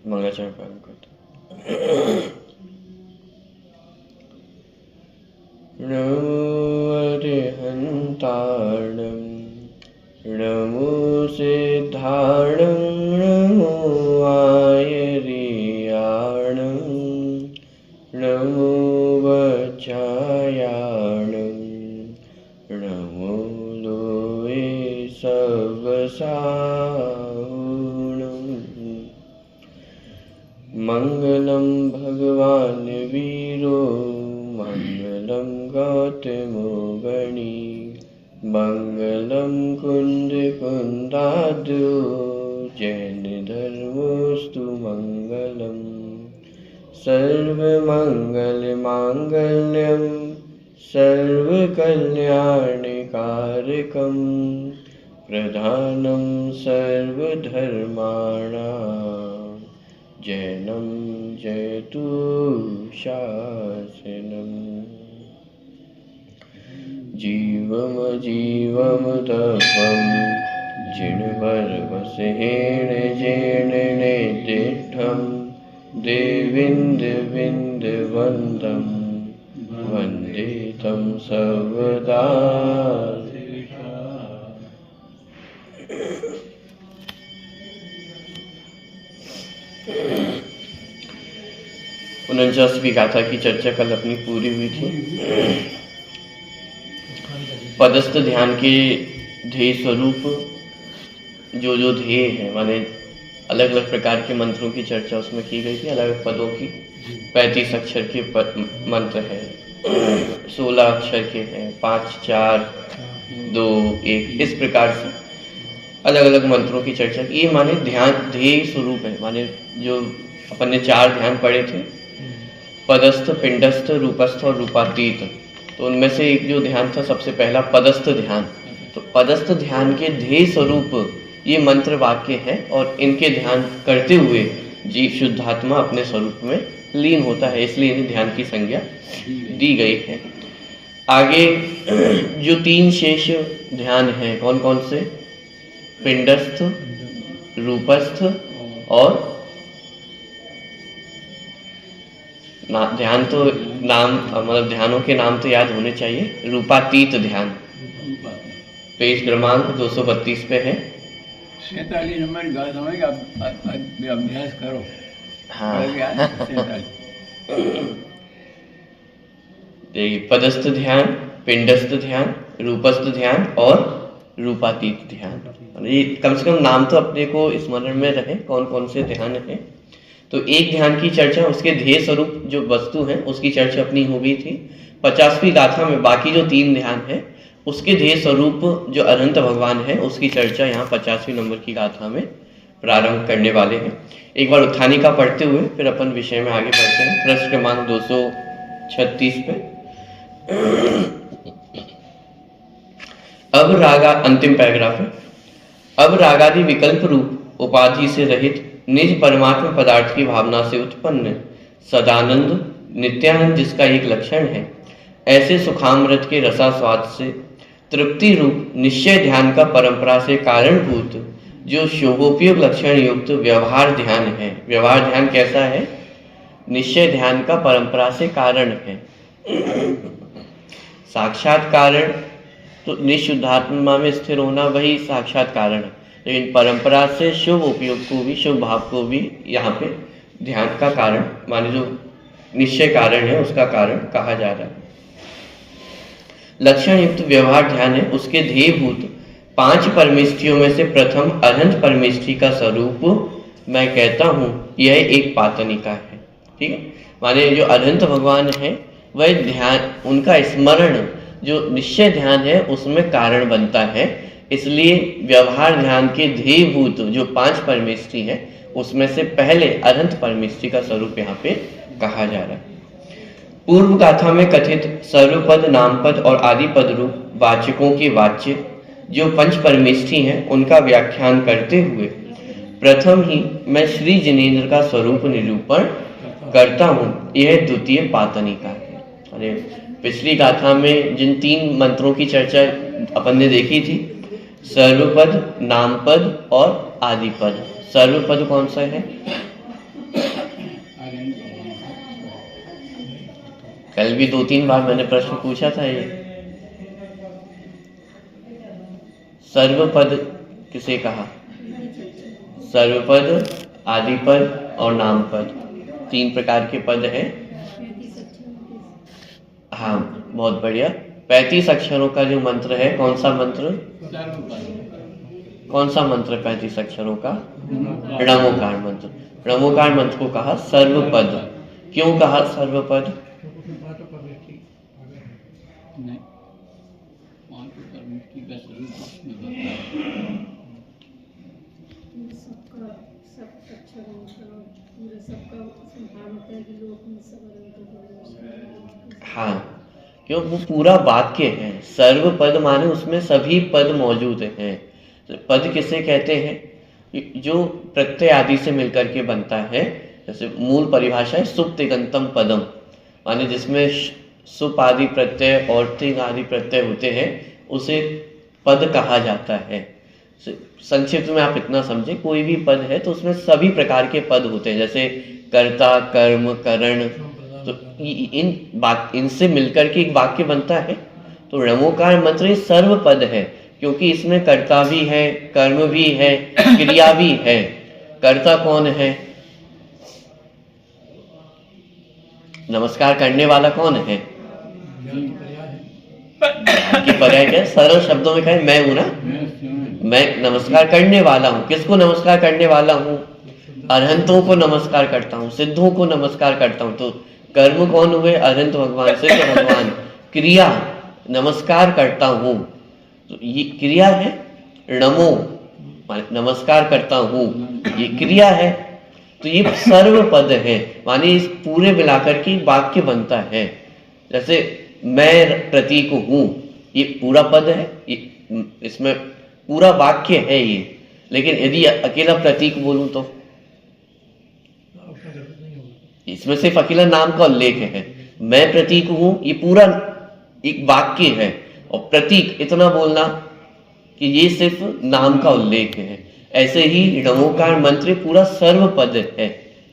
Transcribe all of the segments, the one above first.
मंगलाचरण प्रारंभ करते हैं। नमो अरिहन्ताणं नमो सिद्धाणं नमो आयर्याणं नमो वज्रायाणं नमो लोये सवसाहुणं। मङ्गलं भगवान् वीरो मङ्गलं गौतमो गणी मङ्गलं कुन्दकुन्दाद्यो जैनधर्मोऽस्तु मङ्गलम्। सर्वमङ्गलमाङ्गल्यं सर्वकल्याणकारकं प्रधानं सर्वधर्माणां जैनं जयतु शासनम्। जीवमजीवमतपं जिणवरवसेन जेणनेतिष्ठं देवीन्द्रविन्दवन्दं वन्दे तं सर्वदा। उनचासवीं गाथा की चर्चा कल अपनी पूरी हुई थी। पदस्थ ध्यान के ध्येय स्वरूप जो ध्येय है, माने अलग अलग प्रकार के मंत्रों की चर्चा उसमें की गई थी। अलग अलग पदों की 35 अक्षर के मंत्र है, 16 अक्षर के हैं, 5 4 2 1 इस प्रकार से अलग अलग मंत्रों की चर्चा की। ये माने ध्यान ध्येय स्वरूप है। माने जो अपन ने 4 ध्यान पढ़े थे, पदस्थ, पिंडस्थ, रूपस्थ और रूपातीत, तो उनमें से एक जो ध्यान था सबसे पहला पदस्थ ध्यान। तो पदस्थ ध्यान के ध्येय स्वरूप ये मंत्र वाक्य है और इनके ध्यान करते हुए जीव शुद्धात्मा अपने स्वरूप में लीन होता है, इसलिए इन्हें ध्यान की संज्ञा दी गई है। आगे जो 3 शेष ध्यान है, कौन कौन से? पिंडस्थ, रूपस्थ और ध्यान तो नाम मतलब ध्यानों के नाम तो याद होने चाहिए। रूपातीत ध्यान पेज क्रमांक 232 पे है। 47 नंबर गाथा में अभ्यास करो। हाँ देखिए, पदस्थ ध्यान, पिंडस्थ ध्यान, रूपस्थ ध्यान और रूपातीत ध्यान। ये कम से कम नाम तो अपने को स्मरण में रहे कौन कौन से ध्यान है। तो एक ध्यान की चर्चा, उसके ध्येय स्वरूप जो वस्तु है उसकी चर्चा अपनी हो गई थी। 50वीं गाथा में बाकी जो 3 ध्यान है उसके ध्येय स्वरूप जो अनंत भगवान है उसकी चर्चा यहाँ 50वीं नंबर की गाथा में प्रारंभ करने वाले हैं। एक बार उत्थानिका पढ़ते हुए फिर अपन विषय में आगे बढ़ते हैं। पृष्ठ क्रमांक 236 पे अब रागा, अंतिम पैराग्राफ है। अब रागादि विकल्प रूप उपाधि से रहित निज परमात्मा पदार्थ की भावना से उत्पन्न सदानंद नित्यानंद जिसका एक लक्षण है, ऐसे सुखामृत के रसास्वाद से तृप्ति रूप निश्चय ध्यान का परंपरा से कारणभूत जो शोभोपयोग लक्षण युक्त व्यवहार ध्यान है। व्यवहार ध्यान कैसा है? निश्चय ध्यान का परंपरा से कारण है। साक्षात कारण तो निशुद्धात्मा में स्थिर होना वही साक्षात कारण है, लेकिन परंपरा से शुभ उपयोग को भी, शुभ भाव को भी यहाँ पे ध्यान का कारण माने जो निश्चय कारण है उसका कारण कहा जा रहा है। लक्षण युक्त व्यवहार ध्यान है, उसके ध्येयभूत 5 परमेष्ठियों में से प्रथम अनंत परमेष्ठि का स्वरूप मैं कहता हूँ यह एक पातनिका है। ठीक है, माने जो अनंत भगवान है वह ध्यान, उनका स्मरण जो निश्चय ध्यान है उसमें कारण बनता है। इसलिए व्यवहार ध्यान के ध्येयभूत जो 5 परमेष्ठि है उसमें से पहले अनंत परमेष्ठि का स्वरूप यहाँ पे कहा जा रहा है। पूर्व गाथा में कथित सर्वपद, नामपद और आदि पद रूप वाचकों के वाच्य जो 5 परमेष्ठि हैं उनका व्याख्यान करते हुए प्रथम ही मैं श्री जिनेन्द्र का स्वरूप निरूपण करता हूँ। यह द्वितीय पातनिका है। अरे पिछली गाथा में जिन 3 मंत्रों की चर्चा अपन ने देखी थी, सर्वपद, नामपद और आदिपद। सर्वपद कौन सा है? खा लेंगे। कल भी 2-3 बार मैंने प्रश्न पूछा था ये। सर्वपद किसे कहा? सर्वपद, आदिपद और नामपद, 3 प्रकार के पद हैं। हाँ, बहुत बढ़िया। 35 अक्षरों का जो मंत्र है, कौन सा मंत्र? कौन सा मंत्र 35 अक्षरों का? णमोकार मंत्र। णमोकार मंत्र को कहा सर्वपद। क्यों कहा सर्वपद? नहीं, वहाँ तो परमेष्टि का स्वरूप उसमें बताया। सबका सब अक्षरों का पूरा सबका संभाल होता है कि लोग में सब अलग। हाँ, क्यों? वो पूरा वाक्य है। सर्वपद माने उसमें सभी पद मौजूद हैं। पद किसे कहते हैं? जो प्रत्यय आदि से मिलकर के बनता है। जैसे मूल परिभाषा है सुप तिङन्तं पदम, माने जिसमें सुप आदि प्रत्यय और तिङ आदि प्रत्यय होते हैं, उसे पद कहा जाता है। संक्षिप्त में आप इतना समझे, कोई भी पद है तो उसमें सभी प्रकार के पद होते हैं, जैसे कर्ता, कर्म, करण। तो इनसे मिलकर के एक वाक्य बनता है। तो णमोकार मंत्र सर्व पद है, क्योंकि इसमें कर्ता भी है, कर्म भी है, क्रिया भी है। कर्ता कौन है? नमस्कार करने वाला कौन है? कि पर्याय क्या? सरल शब्दों में कहें, मैं हूं ना। मैं नमस्कार करने वाला हूं। किसको नमस्कार करने वाला हूं? अरहंतों को नमस्कार करता हूं, सिद्धों को नमस्कार करता हूं। तो कर्म कौन हुए? अरहंत भगवान, सिद्ध भगवान। क्रिया नमस्कार करता हूं, तो ये क्रिया है। नमो नमस्कार करता हूं, ये क्रिया है। तो ये सर्व पद है, माने इस पूरे मिलाकर के वाक्य बनता है। जैसे मैं प्रतीक हूं, ये पूरा पद है, इसमें पूरा वाक्य है ये। लेकिन यदि अकेला प्रतीक बोलूं तो इसमें सिर्फ अकेला नाम का उल्लेख है। मैं प्रतीक हूं, ये पूरा एक वाक्य है। और प्रतीक इतना बोलना कि ये सिर्फ नाम का उल्लेख है। ऐसे ही णमोकार मंत्र पूरा सर्व पद है।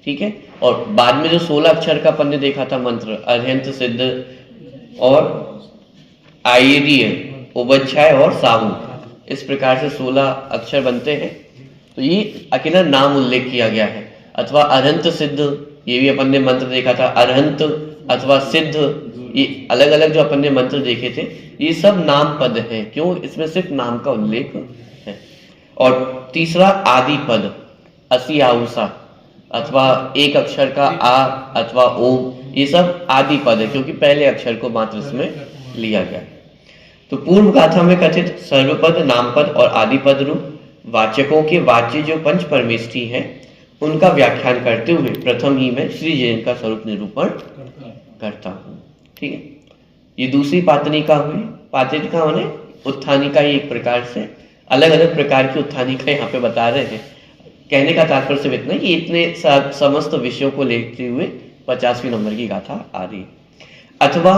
ठीक है। और बाद में जो 16 अक्षर का अपन ने देखा था मंत्र, अर्हंत, सिद्ध और आयर्य, उपच्छाय और सामू, इस प्रकार से 16 अक्षर बनते हैं। तो ये अकेला नाम उल्लेख किया गया है। अथवा अरहंत सिद्ध, ये भी अपन ने मंत्र देखा था। अरहंत अथवा सिद्ध, ये अलग अलग जो अपन ने मंत्र देखे थे, ये सब नाम पद हैं। क्यों? इसमें सिर्फ नाम का उल्लेख है। और तीसरा आदि पद, असी आउसा, अथवा एक अक्षर का आ अथवा ओम, ये सब आदि पद है, क्योंकि पहले अक्षर को मात्र इसमें लिया गया। तो पूर्व गाथा में कथित सर्वपद, नामपद और आदिपद रूप वाचकों के वाच्य जो पंच परमेष्ठी हैं, उनका व्याख्यान करते हुए प्रथम ही मैं श्री जैन का स्वरूप निरूपण करता हूँ। ठीक है। ये दूसरी पातनिका हुई। पातनिका माने उत्थानिका ही, एक प्रकार से अलग अलग प्रकार की उत्थानिका यहाँ पे बता रहे हैं। कहने का तात्पर्य सिर्फ इतना कि इतने समस्त विषयों को लेते हुए 50वें नंबर की गाथा आ रही है। अथवा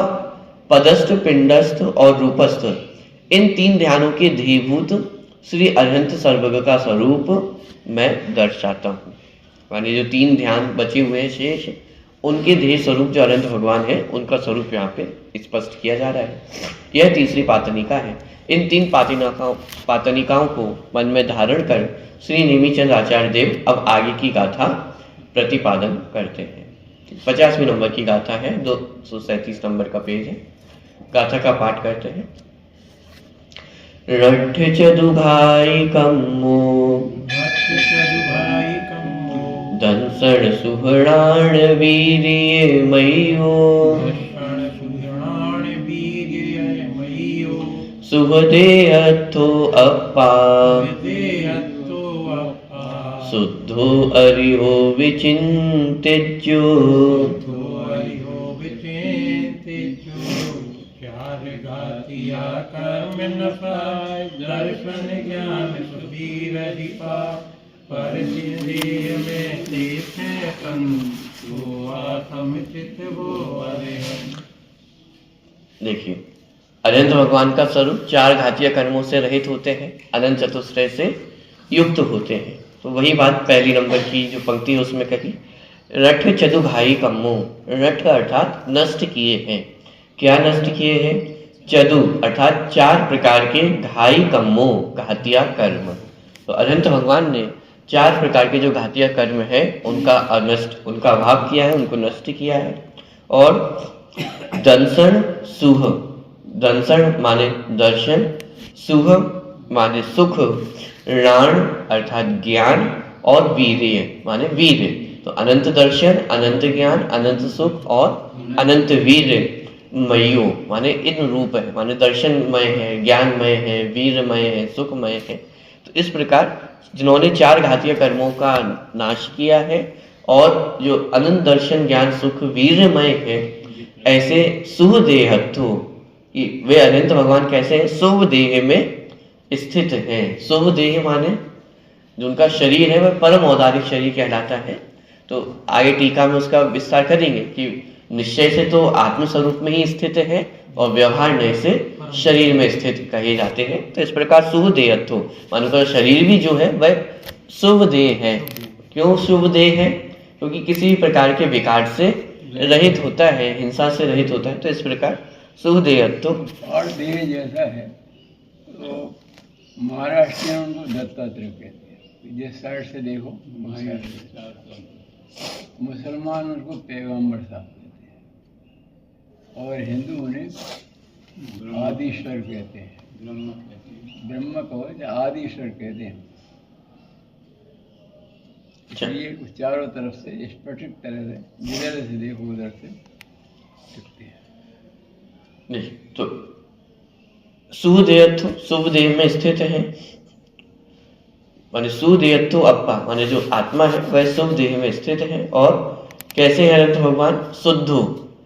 पदस्थ, पिंडस्थ और रूपस्थ, इन 3 ध्यानों के धीभूत श्री अरहंत सर्वज्ञ का स्वरूप मैं दर्शाता हूँ। माने जो 3 ध्यान बचे हुए हैं शेष, उनके ध्येय स्वरूप जो अरहंत भगवान है, उनका स्वरूप यहाँ पे स्पष्ट किया जा रहा है। यह तीसरी पातनिका है। इन 3 पातनिकाओं को मन में धारण कर श्री नेमिचंद आचार्य देव अब आगे की गाथा प्रतिपादन करते हैं। 50वें नंबर की गाथा है, 237 नंबर का पेज है। गाथा का पाठ करते हैं। रट्ठ चदु भाई कम्मो, दंसण सुहराण वीर्य मयो, सुहदे अथो अपा, शुद्धो अरिहो विचिन्तिज्यो, दर्शन ज्ञान सुधीर दीपा, पर देह में देखे तन, वो आत्म चित वो अरिहंत। देखिए, अनंत भगवान का स्वरूप 4 घातीय कर्मों से रहित होते हैं, अनंत चतुश्रय से युक्त होते हैं। तो वही बात पहली नंबर की जो पंक्ति है उसमें कही, रठ चतु घाई कम्मो, रठ अर्थात नष्ट किए हैं। क्या नष्ट किए हैं? चतु अर्थात 4 प्रकार के, घाई कम्मो घातिया कर्म। तो अनंत भगवान ने 4 प्रकार के जो घातिया कर्म है उनका उनका अभाव किया है, उनको नष्ट किया है। और दंसन सुह, दंसन माने दर्शन, सुह माने सुख, राण अर्थात ज्ञान और वीर्य माने वीर्य। तो अनंत दर्शन, अनंत ज्ञान, अनंत सुख और अनंत वीर्य मयो माने इन रूप है, माने दर्शनमय है, ज्ञानमय है, वीरमय है, सुखमय है। तो इस प्रकार जिन्होंने 4 घातीय कर्मों का नाश किया है और जो अनंत दर्शन, ज्ञान, सुख, वीरमय है, ऐसे सुदेहत्थु, वे अनंत भगवान कैसे हैं? शुभ देह में स्थित है। शुभ देह माने जो उनका शरीर है वह परम औदारिक शरीर कहलाता है। तो आगे टीका में उसका विस्तार करेंगे कि निश्चय से तो आत्म स्वरूप में ही स्थित है और व्यवहार नय से शरीर में स्थित कहे जाते हैं। तो इस प्रकार शुभ देहत्थु मानो तो शरीर भी जो है वह शुभ देह है। क्यों शुभ देह है? क्योंकि किसी भी प्रकार के विकार से रहित होता है, हिंसा से रहित होता है। तो इस प्रकार शुभ देहत्थु। और देह जैसा है तो महाराष्ट्र में उनको दत्तात्रेय कहते हैं। जिस साइड से देखो उस साइड से। मुसलमान उनको पैगंबर साहब कहते हैं और हिंदू उन्हें आदिश्वर कहते हैं। ब्रह्म को आदिश्वर कहते हैं। इसलिए चारों तरफ से स्फटिक तरह से जिधर से देखो उधर से दिखते हैं। तो सुदेहत्थु शुभ देह में स्थित है, माने सुदेहत्थु अप्पा माने जो आत्मा है वह शुभ देह में स्थित है। और कैसे है अनंत भगवान? शुद्धो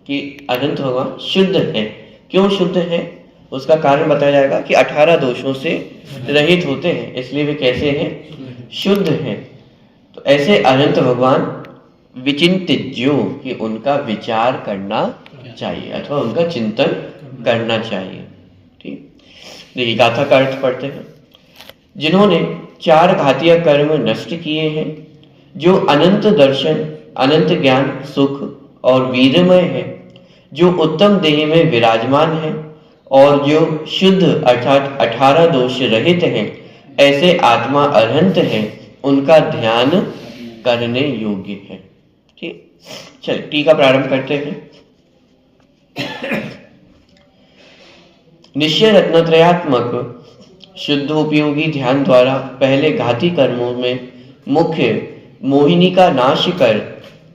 कि अनंत भगवान शुद्ध है। क्यों शुद्ध है? उसका कारण बताया जाएगा कि 18 दोषों से रहित होते हैं, इसलिए वे कैसे हैं? शुद्ध हैं। तो ऐसे अनंत भगवान विचिंतिज्यो कि उनका विचार करना चाहिए अथवा उनका चिंतन करना चाहिए। ठीक, देखिए गाथा का अर्थ पढ़ते हैं। जिन्होंने 4 घातीय कर्म नष्ट किए हैं, जो अनंत दर्शन, अनंत ज्ञान, सुख और वीरमय है, जो उत्तम देह में विराजमान है और जो शुद्ध अर्थात 18 दोष रहित हैं, ऐसे आत्मा अरहंत है, उनका ध्यान करने योग्य है। ठीक, चलिए टीका प्रारंभ करते हैं। निश्चय रत्नत्रयात्मक शुद्ध उपयोगी ध्यान द्वारा पहले घाती कर्मों में मुख्य मोहिनी का नाश कर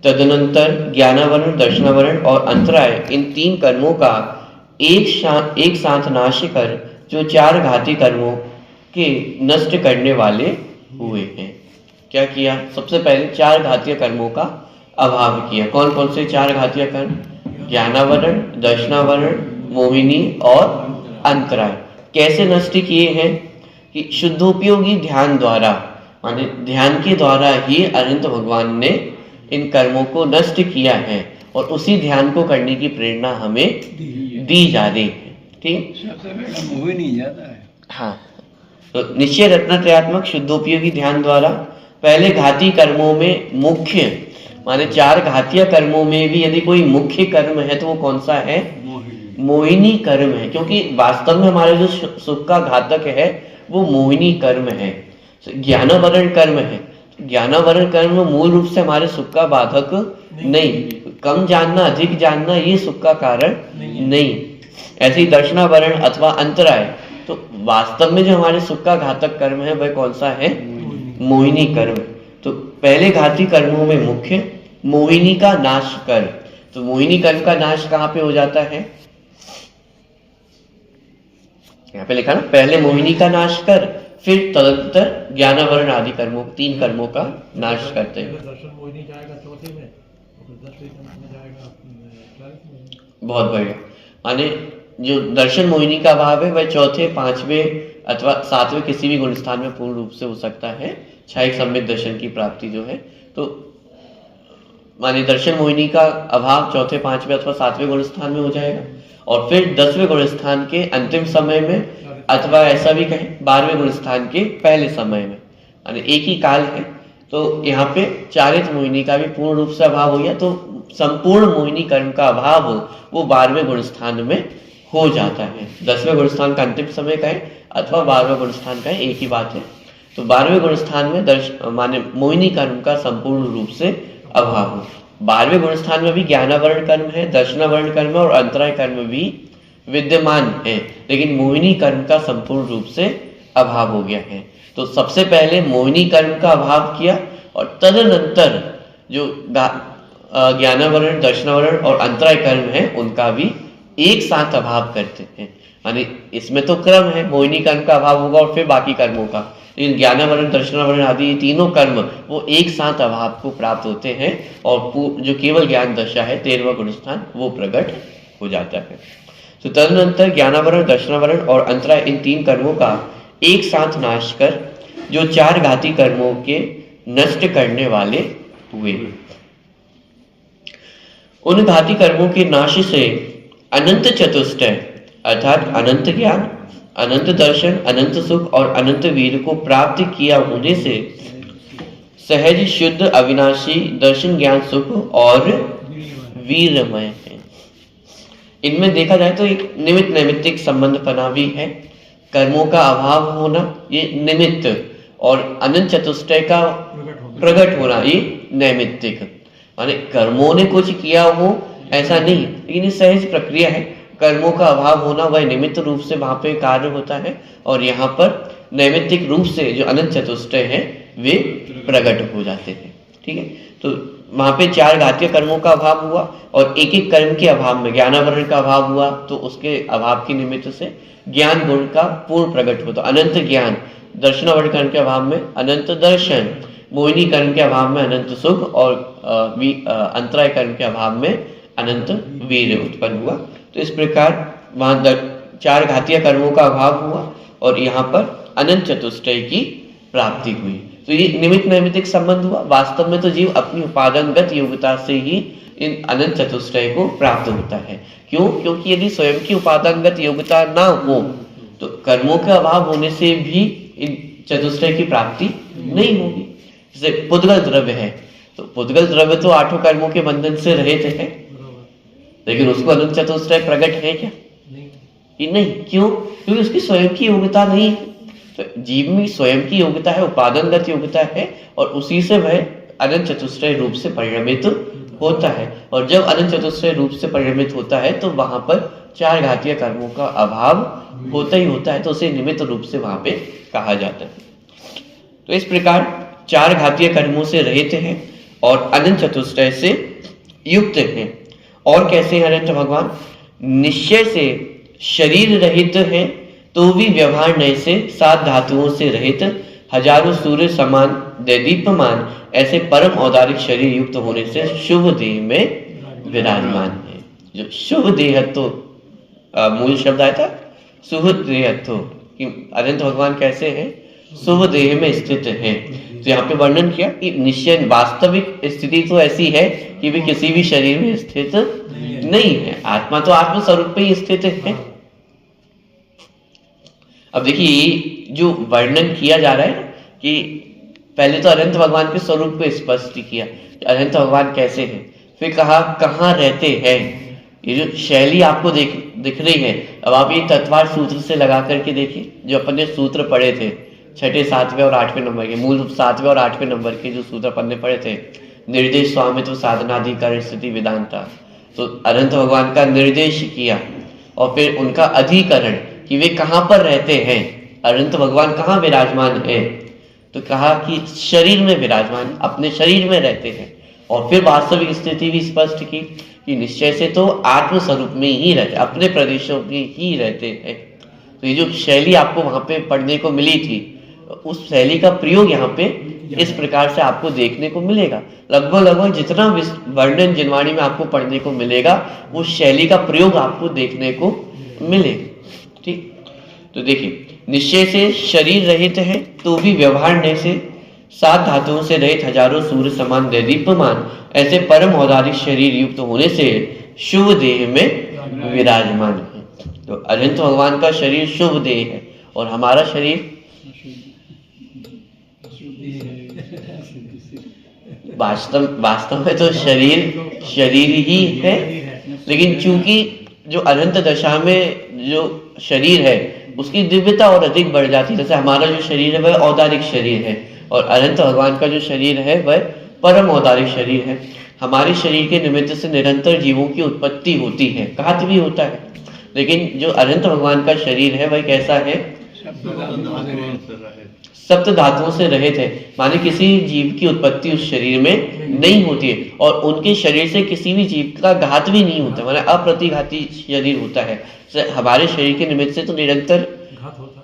तदनंतर ज्ञानावरण, दर्शनावरण और अंतराय इन 3 कर्मों का एक साथ नाश कर जो 4 घाती कर्मों के नष्ट करने वाले हुए हैं। क्या किया? सबसे पहले 4 घातीय कर्मों का अभाव किया। कौन कौन से 4 घातीय कर्म? ज्ञानावरण, दर्शनावरण, मोहिनी और अंतराय। कैसे नष्ट किए हैं? कि शुद्धोपयोगी ध्यान द्वारा, माने ध्यान के द्वारा ही अनंत भगवान ने इन कर्मों को नष्ट किया है और उसी ध्यान को करने की प्रेरणा हमें दी जा रही है। ठीक, सबसे पहले मोहिनी जाता है। हाँ, तो निश्चय रत्नत्रयात्मक शुद्धोपयोगी ध्यान द्वारा पहले घाती कर्मों में मुख्य, माने 4 घातीय कर्मों में भी यदि कोई मुख्य कर्म है तो वो कौन सा है? मोहिनी कर्म है। क्योंकि वास्तव में हमारे जो सुख का घातक है वो मोहिनी कर्म है, ज्ञानावरण कर्म है। ज्ञानावरण कर्म मूल रूप से हमारे सुख का बाधक नहीं, कम जानना अधिक जानना ये सुख का कारण नहीं। ऐसे ही दर्शनावरण अथवा अंतराय, तो वास्तव में जो हमारे सुख का घातक कर्म है वह कौन सा है? मोहिनी कर्म। तो पहले घाती कर्मों में मुख्य मोहिनी का नाश कर। तो मोहिनी कर्म का नाश कहाँ पे हो जाता है? यहाँ पे लिखा ना, पहले मोहिनी का नाश कर फिर तदंतर ज्ञानावरण आदि कर्मों, 3 कर्मों का नाश करते हैं। दर्शन मोहिनी जाएगा चौथे में, और 10वें में जाएगा 40 में। बहुत बढ़िया। माने जो दर्शन मोहिनी का भाव है वह चौथे, 5वें अथवा 7वें किसी भी गुण स्थान में पूर्ण रूप से हो सकता है। छायिक सम्यक दर्शन की प्राप्ति जो है, तो माने दर्शन मोहिनी का अभाव चौथे, 5वें अथवा 7वें गुण स्थान में हो जाएगा और फिर 10वें गुण स्थान के अंतिम समय में अथवा ऐसा भी कहें 12वें गुण स्थान के पहले समय में, माने एक ही काल है। तो यहाँ पे चारित मोहिनी का भी पूर्ण रूप से अभाव हो गया, तो संपूर्ण मोहिनी कर्म का अभाव वो 12वें गुण स्थान में हो जाता है। 10वें गुण स्थान का अंतिम समय का है अथवा 12वें गुण स्थान का है, एक ही बात है। तो 12वें गुण स्थान में माने मोहिनी कर्म का संपूर्ण रूप से अभाव हो। 12वें गुण स्थान में भी ज्ञानावरण कर्म है, दर्शनावरण कर्म है और अंतराय कर्म भी विद्यमान है, लेकिन मोहिनी कर्म का संपूर्ण रूप से अभाव हो गया है। तो सबसे पहले मोहिनी कर्म का अभाव किया और तदनंतर जो ज्ञानावरण, दर्शनावरण और अंतराय कर्म है उनका भी एक साथ अभाव करते हैं। यानी इसमें तो क्रम है, मोहिनी कर्म का अभाव होगा और फिर बाकी कर्मों का, लेकिन ज्ञानावरण, दर्शनावरण आदि ये तीनों कर्म वो एक साथ अभाव को प्राप्त होते हैं और जो केवल ज्ञान दशा है 13वां गुण स्थान वो प्रकट हो जाता है। तो तदनंतर ज्ञानावरण, दर्शनावरण और अंतराय इन तीन कर्मों का एक साथ नाश कर जो 4 घाती कर्मों के नष्ट करने वाले हुए। उन घाती कर्मों के नाश से अनंत चतुष्टय अर्थात अनंत ज्ञान, अनंत दर्शन, अनंत सुख और अनंत वीर को प्राप्त किया होने से सहज, शुद्ध, अविनाशी दर्शन, ज्ञान, सुख और वीरमय है। इनमें देखा जाए तो एक निमित्त नैमित्तिक संबंध बना भी है। कर्मों का अभाव होना ये निमित्त और अनंत चतुष्टय का प्रकट होना ये नैमित्तिक। माने कर्मों ने कुछ किया हो ऐसा नहीं, लेकिन ये सहज प्रक्रिया है। कर्मों का अभाव होना वह निमित्त रूप से वहां पे कार्य होता है और यहाँ पर नैमित्तिक रूप से जो अनंत चतुष्टय है वे प्रकट हो जाते हैं। ठीक है, तो वहां पे 4 घातीय कर्मों का अभाव हुआ और एक एक कर्म के अभाव में ज्ञानावरण का अभाव हुआ, तो उसके अभाव के निमित्त से ज्ञान गुण का पूर्ण प्रकट होता, अनंत ज्ञान, दर्शनावरण कर्म के अभाव में अनंत दर्शन, मोहिनी कर्म के अभाव में अनंत सुख और अंतराय कर्म के अभाव में अनंत वीर उत्पन्न हुआ। तो इस प्रकार वहां 4 घातीय कर्मों का अभाव हुआ और यहाँ पर अनंत चतुष्टय की प्राप्ति हुई। तो ये निमित्त नैमित्तिक संबंध हुआ। वास्तव में तो जीव अपनी उपादानगत योग्यता से ही इन अनंत चतुष्टय को प्राप्त होता है। क्यों? क्योंकि यदि स्वयं की उपादानगत योग्यता ना हो तो कर्मों के अभाव होने से भी इन चतुष्टय की प्राप्ति नहीं होगी। जैसे पुद्गल द्रव्य है, तो पुद्गल द्रव्य तो 8 कर्मों के बंधन से रहित है, लेकिन उसको अनंत चतुष्टय प्रकट है क्या? कि नहीं। क्यों? क्योंकि उसकी स्वयं की योग्यता नहीं है। तो जीव में स्वयं की योग्यता है, उपादानगत योग्यता है और उसी से वह अनंत चतुष्टय रूप से परिणमित होता है। और जब अनंत चतुष्टय रूप से परिणमित होता है तो वहां पर 4 घातीय कर्मों का अभाव होता ही होता है, तो उसे निमित्त रूप से वहां पे कहा जाता है। तो इस प्रकार 4 घातीय कर्मों से रहित हैं और अनंत चतुष्टय से युक्त हैं। और कैसे हैं अनंत भगवान? निश्चय से शरीर रहित हैं तो भी व्यवहार नय से 7 धातुओं से रहित, हजारों सूर्य समान दैदीप्यमान ऐसे परम औदारिक शरीर युक्त होने से शुभ देह में विराजमान है। जो शुभ देहत्व मूल शब्द आया था, शुभ देहत्व कि अनंत भगवान कैसे हैं? शुभ देह में स्थित हैं। तो यहाँ पे वर्णन किया कि निश्चय वास्तविक स्थिति तो ऐसी है कि वे किसी भी शरीर में स्थित नहीं है। आत्मा तो आत्म स्वरूप में ही स्थित है। अब देखिए जो वर्णन किया जा रहा है कि पहले तो अनंत भगवान के स्वरूप को स्पष्ट किया, अनंत भगवान कैसे हैं, फिर कहा कहाँ रहते हैं। ये जो शैली आपको दिख रही है, अब आप ये तत्वार सूत्र से लगा करके देखिए। जो अपन ने सूत्र पढ़े थे 6, 7वें और 8वें नंबर के, मूल 7वें और 8वें नंबर के जो सूत्र अपन ने पढ़े थे, निर्देश, स्वामित्व, साधनाधिकरण, स्थिति, वेदांता। तो अनंत भगवान का निर्देश किया और फिर उनका अधिकरण कि वे कहाँ पर रहते हैं, अनंत भगवान कहाँ विराजमान है, तो कहा कि शरीर में विराजमान, अपने शरीर में रहते हैं। और फिर वास्तविक स्थिति भी स्पष्ट की कि निश्चय से तो आत्म स्वरूप में ही रहते, अपने प्रदेशों में ही रहते हैं। तो ये जो शैली आपको वहां पे पढ़ने को मिली थी, उस शैली का प्रयोग यहाँ पे इस प्रकार से आपको देखने को मिलेगा। लगभग जितना वर्णन जिनवाणी में आपको पढ़ने को मिलेगा, उस शैली का प्रयोग आपको देखने को मिलेगा। ठीक, तो देखिए निश्चय से शरीर रहित है तो भी व्यवहार नहीं से 7 धातुओं से रहित, हजारों सूर्य समान दैदीप्यमान ऐसे परम औदारिक शरीर युक्त होने से शुभ देह में विराजमान है। तो अनंत भगवान का शरीर शुभ देह है और हमारा शरीर वास्तव में तो शरीर ही है, लेकिन चूंकि जो अनंत दशा में जो शरीर है उसकी दिव्यता और अधिक बढ़ जाती है। जैसे हमारा जो शरीर है वह औदारिक शरीर है और अनंत भगवान का जो शरीर है वह परम औदारिक शरीर है। हमारे शरीर के निमित्त से निरंतर जीवों की उत्पत्ति होती है, घात भी होता है, लेकिन जो अनंत भगवान का शरीर है वह कैसा है? सप्त धातुओं से रहित है, माने किसी जीव की उत्पत्ति उस शरीर में नहीं होती है और उनके शरीर से किसी भी जीव का घात भी नहीं होता, माने अप्रतिघाती शरीर होता है। हमारे शरीर के निमित्त से तो निरंतर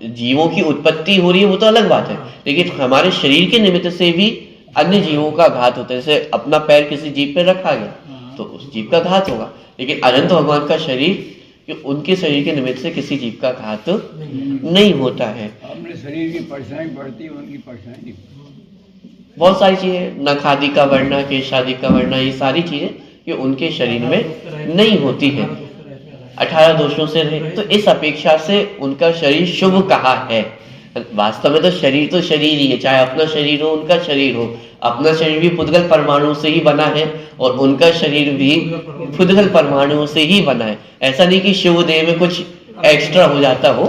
जीवों की उत्पत्ति हो रही है, वो तो अलग बात है, लेकिन हमारे शरीर के निमित्त से भी अन्य जीवों का घात होता है। जैसे अपना पैर किसी जीव पे रखा गया तो उस जीव का घात होगा, लेकिन अनंत भगवान का शरीर उनके शरीर के निमित्त से किसी जीव का घात नहीं होता है। अपने शरीर की परेशानी बढ़ती है, उनकी परेशानी बहुत सारी चीजें, नख आदि का बढ़ना, केश आदि का बढ़ना, ये सारी चीजें कि उनके शरीर में नहीं होती है, 18 दोषों से रहे, तो इस अपेक्षा से उनका शरीर शुभ कहा है। वास्तव में तो शरीर ही है, चाहे अपना शरीर हो उनका शरीर हो। अपना शरीर भी पुद्गल परमाणु से ही बना है और उनका शरीर भी पुद्गल परमाणु से ही बना है। ऐसा नहीं कि शिव देह में कुछ एक्स्ट्रा हो जाता हो,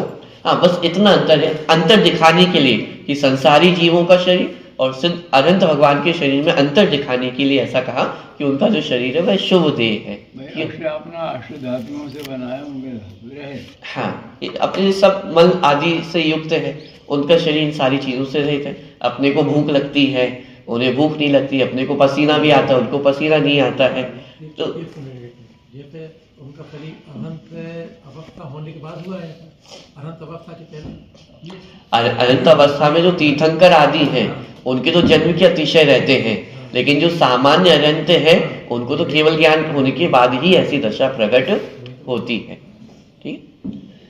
हाँ बस इतना अंतर है, अंतर दिखाने के लिए कि संसारी जीवों का शरीर और सिद्ध अनंत भगवान के शरीर में अंतर दिखाने के लिए ऐसा कहा कि उनका जो शरीर है वह शुभ देह है। अपना अष्ट धातुओं से बनाया रहे, हाँ अपने सब मल आदि से युक्त है, उनका शरीर इन सारी चीजों से रहित है। अपने को भूख लगती है, उन्हें भूख नहीं लगती, अपने को पसीना भी आता है, उनको पसीना नहीं आता है। तो जैसे उनका शरीर अनंत अवस्था होने के बाद हुआ है, अनंत अवस्था के पहले अनंत अवस्था में जो तीर्थंकर आदि हैं उनके तो जन्म के अतिशय रहते हैं, लेकिन जो सामान्य अनंत है उनको तो केवल ज्ञान होने के बाद ही ऐसी दशा प्रकट होती है। ठीक,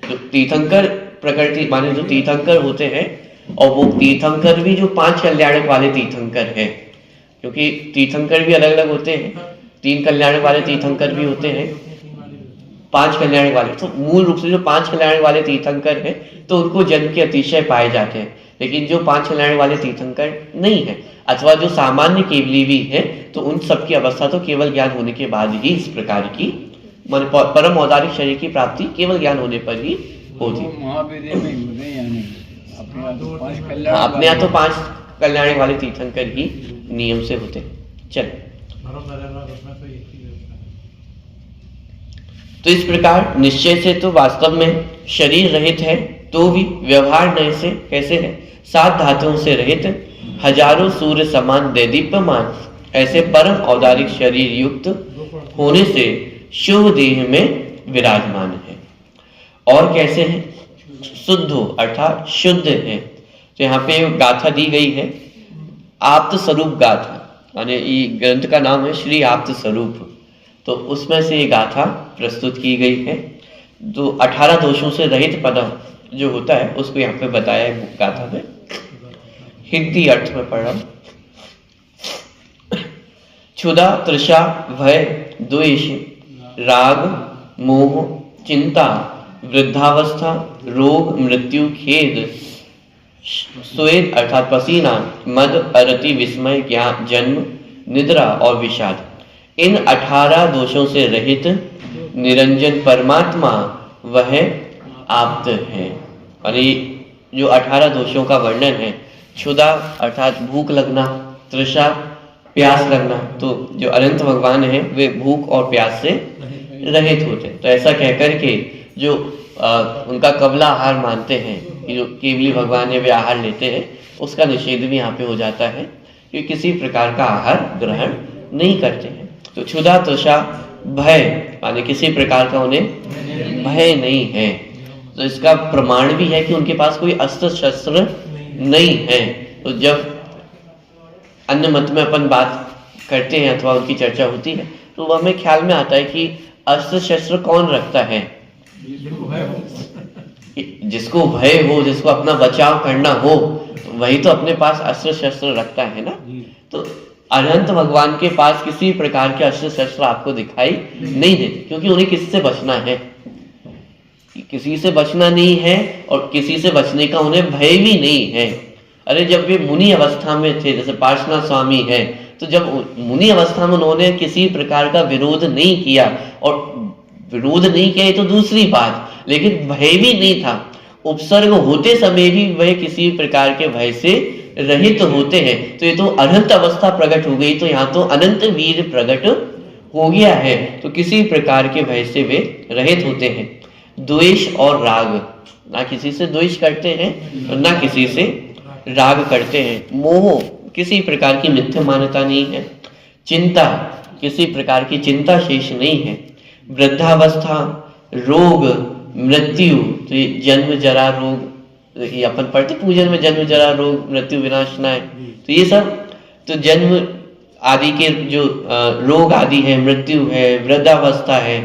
तो तीर्थंकर प्रकृति माने जो तीर्थंकर होते हैं, और वो तीर्थंकर भी जो 5 कल्याणक वाले तीर्थंकर हैं, क्योंकि तीर्थंकर भी अलग अलग होते हैं, 3 कल्याणक वाले तीर्थंकर भी होते हैं, 5 कल्याणक वाले। तो मूल रूप से जो 5 कल्याणक वाले तीर्थंकर हैं तो उनको जन्म के अतिशय पाए जाते हैं, लेकिन जो 5 कल्याणक वाले तीर्थंकर नहीं है अथवा जो सामान्य केवली भी है तो उन सबकी अवस्था तो केवल ज्ञान होने के बाद ही इस प्रकार की परम औदारिक शरीर की प्राप्ति केवल ज्ञान होने पर ही होती है। अपने यहाँ तो 5 कल्याणक वाले तीर्थंकर ही नियम से होते हैं। चले, तो इस प्रकार निश्चय से तो वास्तव में शरीर रहित है, तो भी व्यवहार नय से कैसे है? 7 धातुओं से रहित, हजारों सूर्य समान दैदीप्यमान ऐसे परम औदारिक शरीर युक्त होने से शुभ देह में विराजमान है। और कैसे है? शुद्ध हो अर्थात शुद्ध है। तो यहाँ पे गाथा दी गई है, आप्त स्वरूप गाथा, यानी ये ग्रंथ का नाम है श्री आप्त स्वरूप, तो उसमें से ये गाथा प्रस्तुत की गई है। तो 18 दोषों से रहित पद जो होता है उसको यहाँ पे बताया है गाथा में। हिंदी अर्थ में पढ़ रहा हूं। क्षुधा, तृषा, भय, द्वेष, राग, मोह, चिंता, वृद्धावस्था, रोग, मृत्यु, खेद, स्वेद अर्थात पसीना, मद, अरति, विस्मय, ज्ञान, जन्म, निद्रा और विषाद, इन 18 दोषों से रहित निरंजन परमात्मा वह आप्त है। और ये जो 18 दोषों का वर्णन है, क्षुधा अर्थात भूख लगना, तृषा प्यास लगना, तो जो अनंत भगवान है वे भूख और प्यास से रहित होते हैं। तो ऐसा कहकर के जो उनका कबला आहार मानते हैं कि जो केवली भगवान है वे आहार लेते हैं, उसका निषेध भी यहाँ पे हो जाता है कि किसी प्रकार का आहार ग्रहण नहीं करते हैं। तो क्षुधा, तृषा, भय माने किसी प्रकार का उन्हें भय नहीं है। तो इसका प्रमाण भी है कि उनके पास कोई अस्त्र शस्त्र नहीं है। तो जब अन्य मत में अपन बात करते हैं अथवा उनकी चर्चा होती है तो वह हमें ख्याल में आता है कि अस्त्र शस्त्र कौन रखता है? जिसको भय हो, जिसको अपना बचाव करना हो, तो वही तो अपने पास अस्त्र शस्त्र रखता है ना। तो अनंत भगवान के पास किसी प्रकार के अस्त्र शस्त्र आपको दिखाई नहीं देते, क्योंकि उन्हें किसी से बचना है, किसी से बचना नहीं है और किसी से बचने का उन्हें भय भी नहीं है। अरे जब वे मुनि अवस्था में थे, जैसे पार्श्वनाथ स्वामी है, तो जब मुनि अवस्था में उन्होंने किसी प्रकार का विरोध नहीं किया, और विरोध नहीं किया ये तो दूसरी बात, लेकिन भय भी नहीं था, उपसर्ग होते समय भी वह किसी प्रकार के भय से रहित होते हैं, तो ये तो अनंत अवस्था प्रकट हो गई, तो यहाँ तो अनंत वीर प्रकट हो गया है, तो किसी प्रकार के भय से वे रहित होते हैं। द्वेष और राग, ना किसी से द्वेष करते हैं और ना किसी से राग करते हैं। मोह, किसी प्रकार की मिथ्या मान्यता नहीं है। चिंता, किसी प्रकार की चिंता शेष नहीं है। वृद्धावस्था, रोग, मृत्यु, तो ये जन्म जरा रोग, ये अपन पढ़ते पूजन में, जन्म जरा रोग मृत्यु विनाशनाय, तो ये सब तो जन्म आदि के जो रोग आदि है, मृत्यु है, वृद्धावस्था है,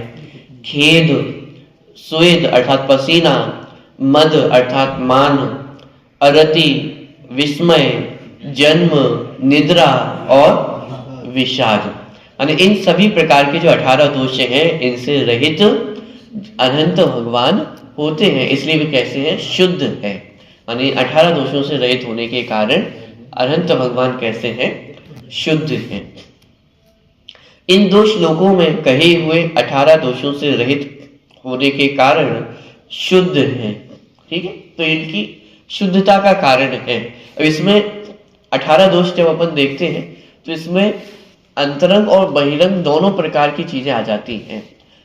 खेद, स्वेद अर्थात पसीना, मद अर्थात मान, अरति विस्मय, जन्म, निद्रा और विषाद, यानी इन सभी प्रकार के जो 18 दोष हैं इनसे रहित अनंत भगवान होते हैं, इसलिए वे कैसे हैं, शुद्ध है। यानी 18 दोषों से रहित होने के कारण अनंत भगवान कैसे हैं, शुद्ध हैं। इन दो श्लोकों में कहे हुए 18 दोषों से रहित होने के कारण शुद्ध हैं, ठीक है, तो इनकी शुद्धता का कारण है। अब इसमें 18 दोष जब अपन देखते हैं तो इसमें अंतरंग और बहिरंग दोनों प्रकार की चीजें आ जाती हैं।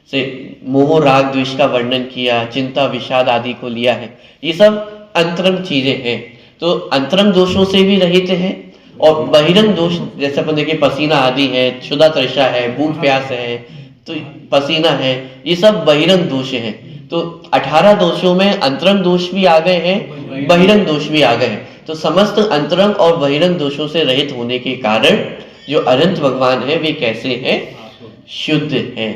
से मोह राग द्वेष का वर्णन किया, चिंता विषाद आदि को लिया है, ये सब अंतरंग चीजें हैं, तो अंतरंग दोषों से भी रहित हैं। और बहिरंग दोष जैसे अपन देखिए पसीना आदि है, क्षुधा तृषा है, भूख प्यास है, तो पसीना है, ये सब बहिरंग दोष हैं। तो 18 दोषों में अंतरंग दोष भी आ गए हैं, बहिरंग दोष भी आ गए हैं, तो समस्त अंतरंग और बहिरंग दोषों से रहित होने के कारण जो अनंत भगवान है वे कैसे हैं, शुद्ध हैं।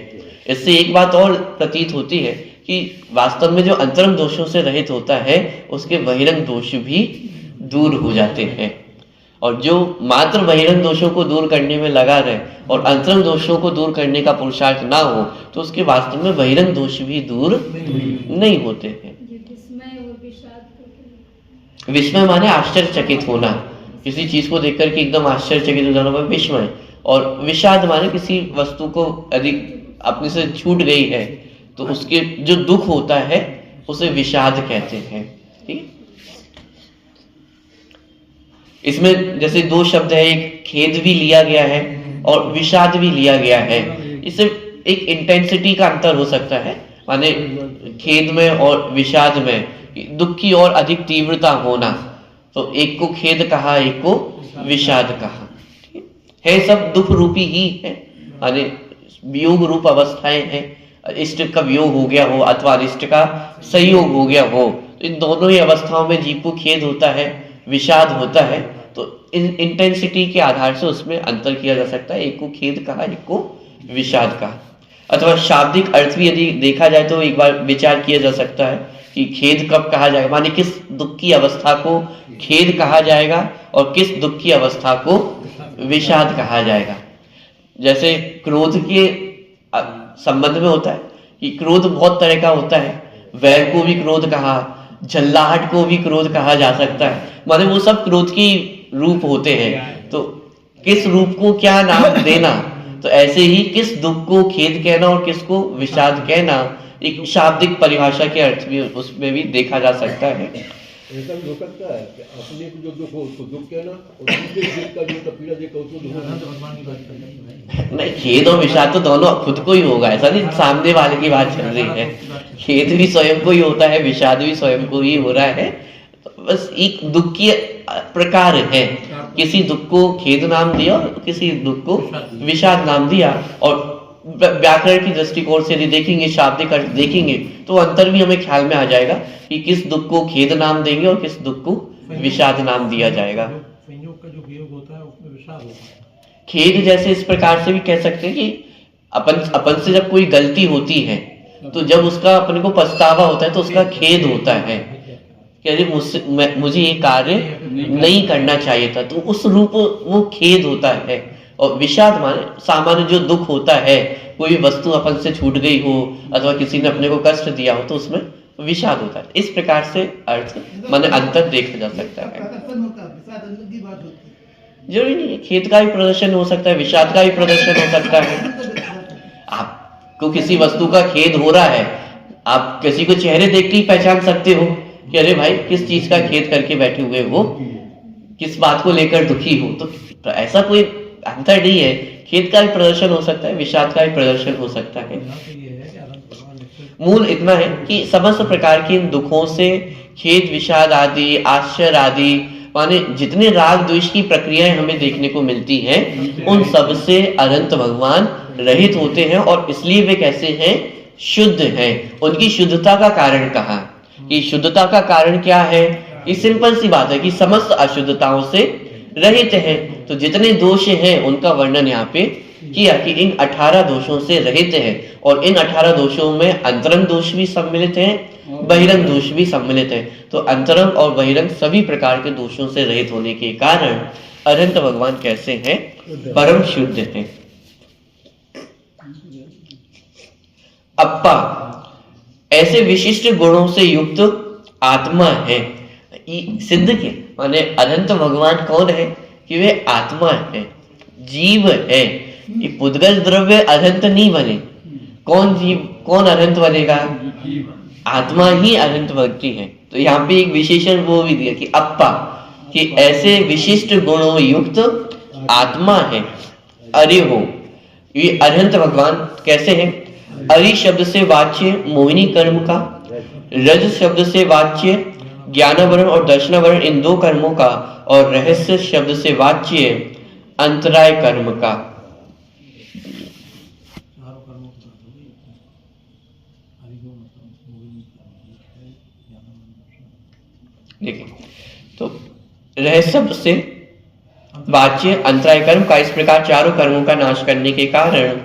इससे एक बात और प्रतीत होती है कि वास्तव में जो अंतरंग दोषों से रहित होता है उसके बहिरंग दोष भी दूर हो जाते हैं, और जो मात्र बहिरंग दोषों को दूर करने में लगा रहे और अंतरंग दोषों को दूर करने का पुरुषार्थ ना हो तो उसके वास्तव में बहिरंग दोष भी दूर नहीं होते हैं। विस्मय और विषाद, विस्मय माने आश्चर्यचकित होना, किसी चीज को देखकर के एकदम आश्चर्यचकित हो जाना वह विस्मय, और विषाद माने किसी वस्तु को यदि अपने से छूट गई है तो उसके जो दुख होता है उसे विषाद कहते हैं, ठीक। इसमें जैसे दो शब्द है, एक खेद भी लिया गया है और विषाद भी लिया गया है, इससे एक इंटेंसिटी का अंतर हो सकता है, माने खेद में और विषाद में दुख की और अधिक तीव्रता होना, तो एक को खेद कहा, एक को विषाद कहा, है सब दुख रूपी ही है, माने वियोग रूप अवस्थाएं हैं। इष्ट का वियोग हो गया हो अथवा अनिष्ट का संयोग हो गया हो, तो इन दोनों ही अवस्थाओं में जीव को खेद होता है, विषाद होता है, तो इन इंटेंसिटी के आधार से उसमें अंतर किया जा सकता है, एक को खेद कहा, एक को विषाद कहा। अथवा शाब्दिक अर्थ भी यदि देखा जाए तो एक बार विचार किया जा सकता है कि खेद कब कहा जाएगा, माने किस दुख की अवस्था को खेद कहा जाएगा और किस दुख की अवस्था को विषाद कहा जाएगा। जैसे क्रोध के संबंध में होता है कि क्रोध बहुत तरह का होता है, वैर को भी क्रोध कहा, झल्लाहट को भी क्रोध कहा जा सकता है, माने वो सब क्रोध की रूप होते हैं, तो किस रूप को क्या नाम देना, तो ऐसे ही किस दुख को खेद कहना और किसको विषाद कहना एक शाब्दिक परिभाषा के अर्थ भी उसमें भी देखा जा सकता है। ऐसा भी हो सकता है कि अपने को जो दुख हो उसको दुख कहना और दूसरे जिसका जो पीड़ा देखा उसको दुख भगवान की बात कर रहे हैं। नहीं, खेद और विषाद तो दोनों खुद को ही होगा, ऐसा नहीं सामने वाले की बात चल रही है। खेद भी स्वयं को ही होता है, विषाद भी स्वयं को ही हो रहा है, बस एक दुख की प्रकार है, किसी दुख को खेद नाम दिया और किसी दुख को विषाद नाम दिया। और व्याकरण की दृष्टिकोण से यदि देखेंगे, शाब्दिक अर्थ देखेंगे तो अंतर भी हमें ख्याल में आ जाएगा कि किस दुख को खेद नाम देंगे और किस दुख को विषाद नाम दिया जाएगा। संयोग का जो वियोग होता है उसमें विषाद होता है। खेद जैसे इस प्रकार से भी कह सकते हैं कि अपन से जब कोई गलती होती है तो जब उसका अपन को पछतावा होता है तो उसका खेद होता है कि अरे मुझे ये कार्य नहीं करना चाहिए था, तो उस रूप वो खेद होता है। और विषाद माने सामान्य जो दुख होता है, कोई वस्तु अपन से छूट गई हो अथवा किसी ने अपने को कष्ट दिया हो तो उसमें विषाद होता है। इस प्रकार से अर्थ माने अंतर देखा जा सकता है। जरूरी नहीं है, खेद का भी प्रदर्शन हो सकता है, विषाद का भी प्रदर्शन हो सकता है। आपको किसी वस्तु का खेद हो रहा है, आप किसी को चेहरे देख के ही पहचान सकते हो कि अरे भाई किस चीज का खेद करके बैठे हुए हो, किस बात को लेकर दुखी हो। तो ऐसा कोई अंतर नहीं है, खेद का भी प्रदर्शन हो सकता है, विषाद का भी प्रदर्शन हो सकता है। यहाँ पे ये है कि अनंत भगवान निश्चय मूल इतना है कि समस्त प्रकार के इन दुखों से खेद, विषाद आदि, आश्चर्य आदि, माने जितने राग द्वेष की प्रक्रियाएं हमें देखने को मिलती हैं, उन सब से अनंत भगवान रहित होते हैं। और इसलिए वे कैसे हैं? शुद्ध हैं। उनकी शुद्धता का कारण कहा कि शुद्धता का कारण क्या है? ये सिंपल सी बात है कि समस्त अशुद्धताओं से रहित हैं। तो जितने दोष हैं उनका वर्णन यहाँ पे किया कि इन 18 दोषों से रहित है। और इन 18 दोषों में अंतरंग दोष भी सम्मिलित हैं, बहिरंग दोष भी सम्मिलित है। तो अंतरंग और बहिरंग सभी प्रकार के दोषों से रहित होने के कारण अनंत भगवान कैसे हैं? परम शुद्ध हैं। अप्पा ऐसे विशिष्ट गुणों से युक्त आत्मा है। सिद्ध के माने अनंत भगवान कौन है? कि वे आत्मा है, जीव है। ये पुद्गल द्रव्य अनंत नहीं बने। कौन जीव, कौन अनंत बनेगा? आत्मा ही अनंत बनती है। तो यहाँ पे एक विशेषण वो भी दिया कि अप्पा, कि ऐसे विशिष्ट गुणों युक्त आत्मा है। अरे हो, ये अनंत भगवान कैसे हैं? अरि शब्द से वाच्य मोहिनी कर्म का, रज शब्द से वाच्य ज्ञानावरण और दर्शनावरण इन दो कर्मों का, और रहस्य शब्द से वाच्य अंतराय कर्म का। चारों कर्मों की बात होगी। हरिगो मतलब मोहिनी है, ज्ञानानंद। देखिए, तो रहस्य शब्द से वाच्य अंतराय कर्म का, इस प्रकार चारों कर्मों का नाश करने के कारण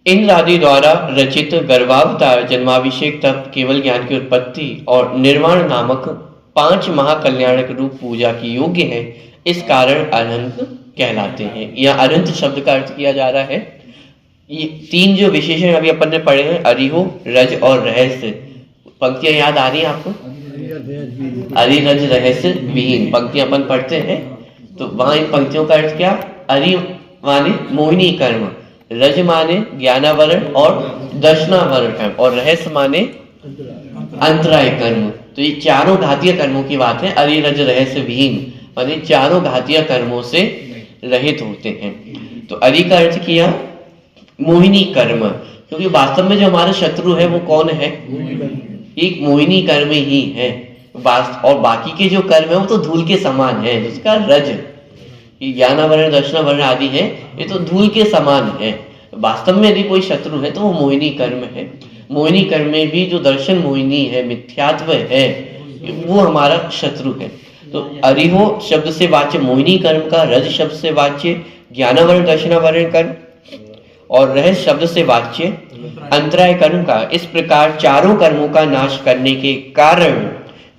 इंद्र आदि द्वारा रचित गर्भावतार, जन्माभिषेक, तप, केवल ज्ञान की उत्पत्ति और निर्वाण नामक 5 महाकल्याणक रूप पूजा की योग्य है। इस कारण अनंत कहलाते हैं। यह अनंत शब्द का अर्थ किया जा रहा है। ये 3 जो विशेषण अभी अपन ने पढ़े हैं, अरिहो, रज और रहस्य, पंक्तियां याद आ रही हैं आपको? अरि रज रहस्य विहीन पंक्तियां अपन पढ़ते हैं। तो वहां इन पंक्तियों का अर्थ क्या? अरि माने मोहिनी कर्म, रज माने ज्ञानावरण और दर्शनावरण कर्म, और रहस्य माने अंतराय कर्म। तो ये चारों घातीय कर्मों की बात है। अरि रज रहस्य विहीन माने चारों घातीय कर्मों से रहित होते हैं। तो अरि का अर्थ किया मोहिनी कर्म, क्योंकि वास्तव में जो हमारा शत्रु है वो कौन है? एक मोहिनी कर्म ही है। और बाकी के जो कर्म है वो तो धूल के समान है। जिसका रज, ज्ञानावरण, दर्शनावरण आदि है, ये तो धूल के समान है। वास्तव में यदि कोई शत्रु है तो वो मोहिनी कर्म है। मोहिनी कर्म में भी जो दर्शन मोहिनी है, मिथ्यात्व है, वो हमारा शत्रु है। तो अरिहो शब्द से वाच्य मोहिनी कर्म का, रज शब्द से वाच्य ज्ञानावरण, दर्शनावरण कर्म, और रहस्य शब्द से वाच्य अंतराय कर्म का। इस प्रकार चारों कर्मों का नाश करने के कारण